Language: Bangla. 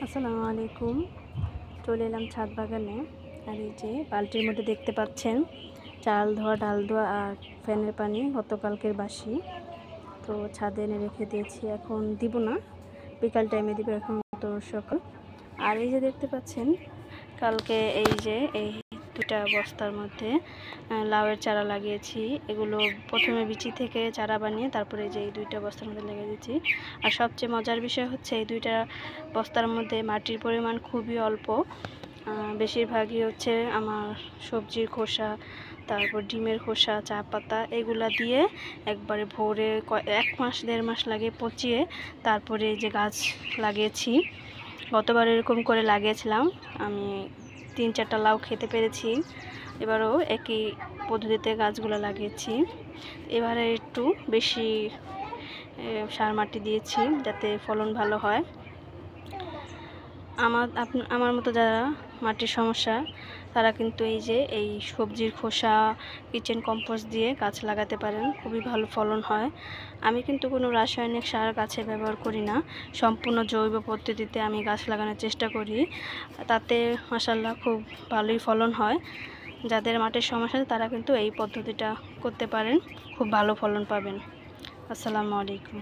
আসসালামু আলাইকুম। চলে এলাম ছাদ বাগানে। আর এই যে বালতির মধ্যে দেখতে পাচ্ছেন চাল ধোয়া, ডাল ধোয়া আর ফ্যানের পানি গতকালকের বাসি। তো ছাদে এনে রেখে দিয়েছি, এখন দিব না, বিকাল টাইমে দিব, এখন তো সকাল। আর এই যে দেখতে পাচ্ছেন কালকে এই যে এই দুটা বস্তার মধ্যে লাউয়ের চারা লাগিয়েছি। এগুলো প্রথমে বিচি থেকে চারা বানিয়ে তারপরে যে এই দুইটা বস্তার মধ্যে লাগিয়ে দিয়েছি। আর সবচেয়ে মজার বিষয় হচ্ছে এই দুইটা বস্তার মধ্যে মাটির পরিমাণ খুবই অল্প। বেশিরভাগই হচ্ছে আমার সবজির খোসা, তারপর ডিমের খোসা, চা পাতা এগুলা দিয়ে একবারে ভোরে 1 মাস 1.5 মাস লাগে পচিয়ে তারপরে এই যে গাছ লাগিয়েছি। গতবার এরকম করে লাগিয়েছিলাম, আমি 3-4টা লাউ খেতে পেরেছি। এবারও একই পদ্ধতিতে গাছগুলো লাগিয়েছি। এবারে একটু বেশি সার মাটি দিয়েছি যাতে ফলন ভালো হয়। আমার মতো যারা মাটির সমস্যা তারা কিন্তু এই যে এই সবজির খোসা, কিচেন কম্পোস্ট দিয়ে গাছ লাগাতে পারেন, খুবই ভালো ফলন হয়। আমি কিন্তু কোনো রাসায়নিক সার গাছে ব্যবহার করি না, সম্পূর্ণ জৈব পদ্ধতিতে আমি গাছ লাগানোর চেষ্টা করি, তাতে মাশাআল্লাহ খুব ভালোই ফলন হয়। যাদের মাটির সমস্যা তারা কিন্তু এই পদ্ধতিটা করতে পারেন, খুব ভালো ফলন পাবেন। আসসালামু আলাইকুম।